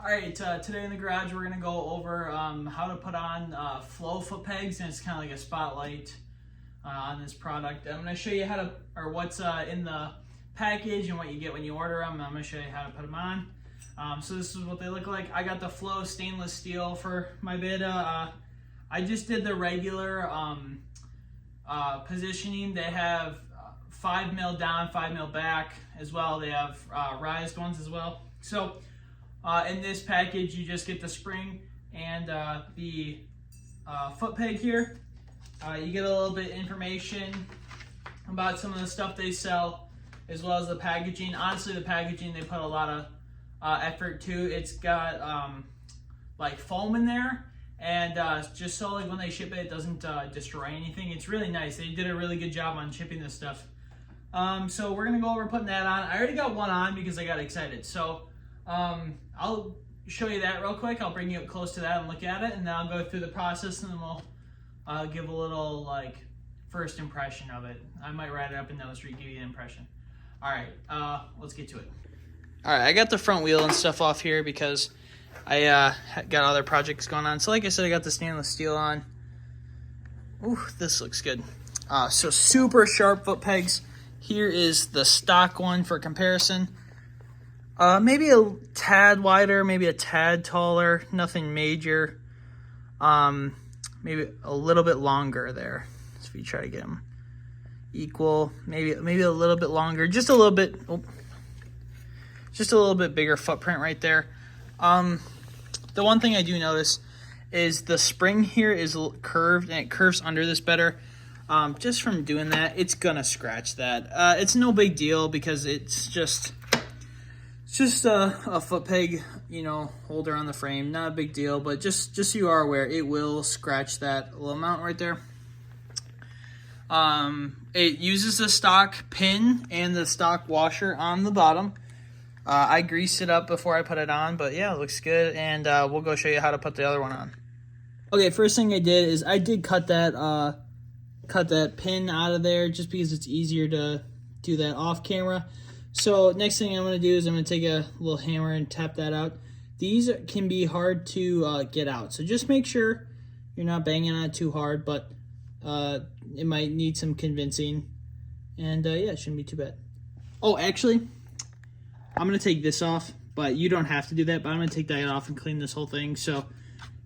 Alright, today in the garage we're going to go over how to put on FLO foot pegs, and it's kind of like a spotlight on this product. I'm going to show you how to, or what's in the package and what you get when you order them. I'm going to show you how to put them on. So this is what they look like. I got the FLO stainless steel for my bid. I just did the regular positioning. They have 5 mil down, 5 mil back as well. They have rised ones as well. So in this package, you just get the spring and the foot peg here. You get a little bit of information about some of the stuff they sell, as well as the packaging. Honestly, the packaging, they put a lot of effort to. It's got like foam in there, and just so like when they ship it, it doesn't destroy anything. It's really nice. They did a really good job on shipping this stuff. So we're gonna go over putting that on. I already got one on because I got excited. So I'll show you that real quick. I'll bring you up close to that and look at it, and then I'll go through the process, and then we'll give a little like first impression of it. I might write it up in notes to give you an impression. All right, let's get to it. All right, I got the front wheel and stuff off here because I got other projects going on. So like I said, I got the stainless steel on. Ooh, this looks good. So super sharp foot pegs. Here is the stock one for comparison. Maybe a tad wider, maybe a tad taller, nothing major. Maybe a little bit longer there. So if you try to get them equal, maybe a little bit longer, just a little bit, just a little bit bigger footprint right there. The one thing I do notice is the spring here is curved, and it curves under this better. Just from doing that, it's gonna scratch that. It's no big deal because it's just a foot peg, you know, holder on the frame. Not a big deal, but just so you are aware, it will scratch that little amount right there. It uses the stock pin and the stock washer on the bottom. I greased it up before I put it on, but yeah, it looks good, and we'll go show you how to put the other one on. Okay, first thing I did is I did cut that pin out of there just because it's easier to do that off camera. So next thing I'm going to do is I'm going to take a little hammer and tap that out. These can be hard to get out, so just make sure you're not banging on it too hard, but it might need some convincing, and yeah, it shouldn't be too bad. Oh, actually, I'm going to take this off, but you don't have to do that, but I'm going to take that off and clean this whole thing, so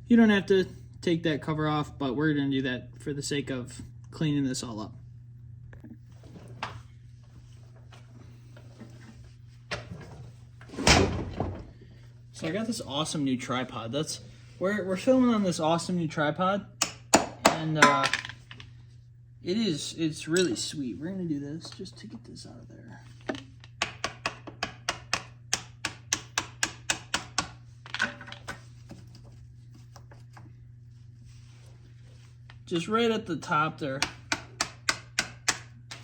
you don't have to take that cover off, but we're going to do that for the sake of cleaning this all up. So I got this awesome new tripod. We're filming on this awesome new tripod, and it's really sweet. We're gonna do this just to get this out of there. Just right at the top there.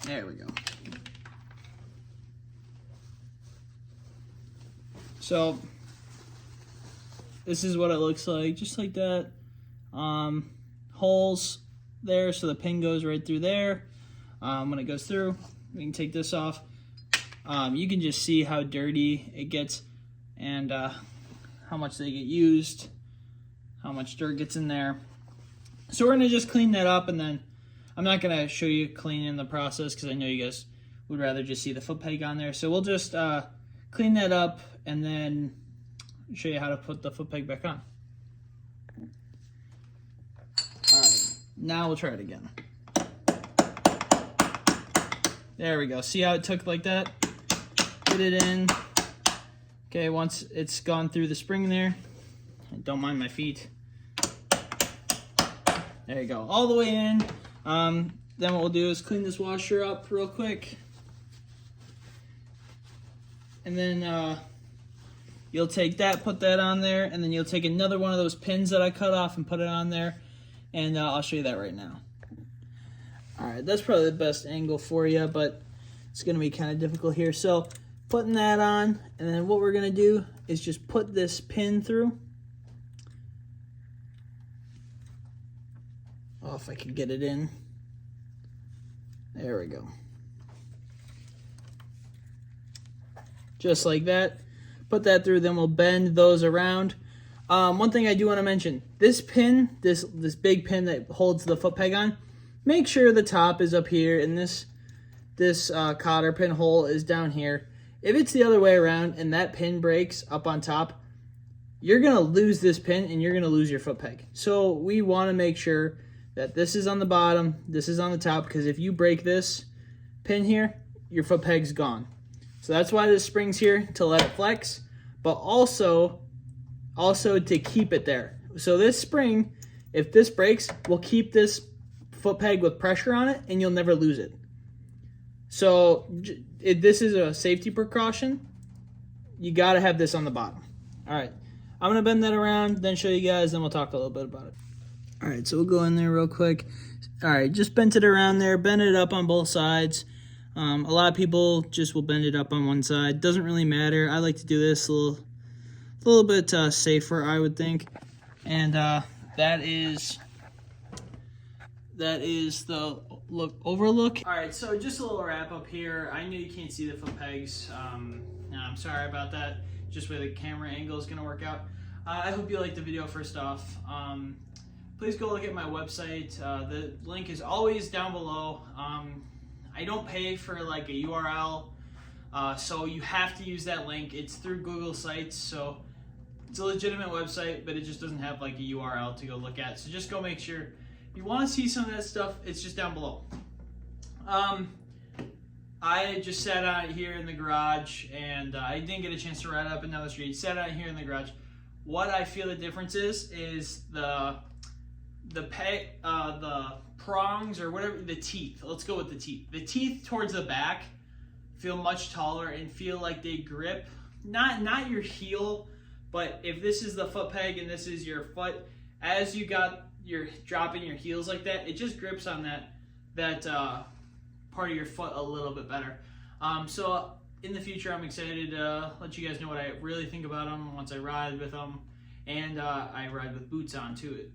There we go. So this is what it looks like, just like that. Holes there, so the pin goes right through there. When it goes through, we can take this off. You can just see how dirty it gets, and how much they get used, how much dirt gets in there. So we're gonna just clean that up, and then I'm not gonna show you cleaning the process because I know you guys would rather just see the foot peg on there. So we'll just clean that up and then show you how to put the foot peg back on. Alright, now we'll try it again. There we go. See how it took like that? Put it in. Okay, once it's gone through the spring there, don't mind my feet. There you go, all the way in. Then what we'll do is clean this washer up real quick. And then you'll take that, put that on there, and then you'll take another one of those pins that I cut off and put it on there, and I'll show you that right now. Alright, that's probably the best angle for you, but it's going to be kind of difficult here. So, putting that on, and then what we're going to do is just put this pin through. Oh, if I can get it in. There we go. Just like that. Put that through, then we'll bend those around. One thing I do want to mention, this pin, this big pin that holds the foot peg on, make sure the top is up here and this cotter pin hole is down here. If it's the other way around and that pin breaks up on top, you're going to lose this pin and you're going to lose your foot peg. So we want to make sure that this is on the bottom, this is on the top, because if you break this pin here, your foot peg's gone. So that's why this spring's here, to let it flex, but also to keep it there. So this spring, if this breaks, will keep this foot peg with pressure on it and you'll never lose it. So this is a safety precaution. You got to have this on the bottom. All right, I'm going to bend that around, then show you guys, then we'll talk a little bit about it. All right, so we'll go in there real quick. All right, just bent it around there, bend it up on both sides. A lot of people just will bend it up on one side. Doesn't really matter. I like to do this a little bit safer, I would think. And that is the overlook. All right, so just a little wrap up here. I know you can't see the foot pegs. I'm sorry about that. Just where the camera angle is gonna work out. I hope you liked the video first off. Please go look at my website. The link is always down below. I don't pay for like a URL, so you have to use that link. It's through Google Sites, so it's a legitimate website, but it just doesn't have like a URL to go look at. So just go make sure. If you want to see some of that stuff, it's just down below. I just sat out here in the garage, and I didn't get a chance to ride up and down the street. Sat out here in the garage. What I feel the difference is the prongs or whatever, the teeth. Let's go with the teeth. The teeth towards the back feel much taller and feel like they grip, not your heel, but if this is the foot peg and this is your foot, as you're dropping your heels like that, it just grips on that part of your foot a little bit better. So in the future, I'm excited to let you guys know what I really think about them once I ride with them, and I ride with boots on too.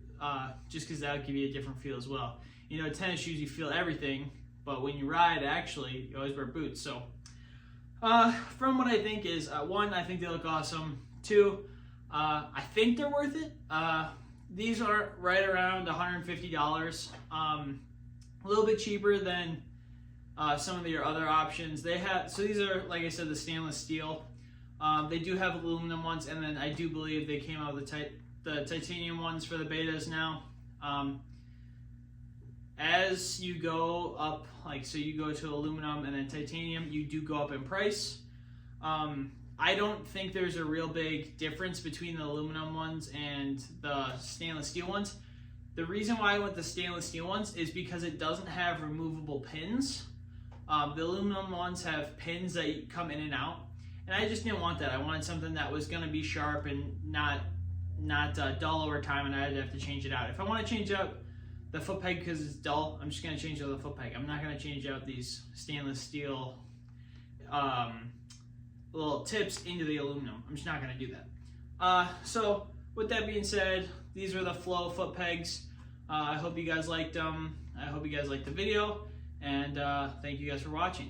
Just because that'll give you a different feel as well. You know, tennis shoes, you feel everything, but when you ride, actually, you always wear boots. So, from what I think is, one, I think they look awesome. Two, I think they're worth it. These are right around $150. A little bit cheaper than some of your other options. So these are, like I said, the stainless steel. They do have aluminum ones, and then I do believe they came out with the titanium ones for the betas now. As you go up, so you go to aluminum and then titanium, you do go up in price. I don't think there's a real big difference between the aluminum ones and the stainless steel ones. The reason why I went the stainless steel ones is because it doesn't have removable pins. The aluminum ones have pins that come in and out, and I just didn't want that. I wanted something that was going to be sharp and not dull over time, and I'd have to change it out. If I want to change out the foot peg because it's dull, I'm just going to change out the foot peg. I'm not going to change out these stainless steel little tips into the aluminum. I'm just not going to do that. So with that being said, these are the FLO foot pegs. I hope you guys liked them. I hope you guys liked the video, and thank you guys for watching.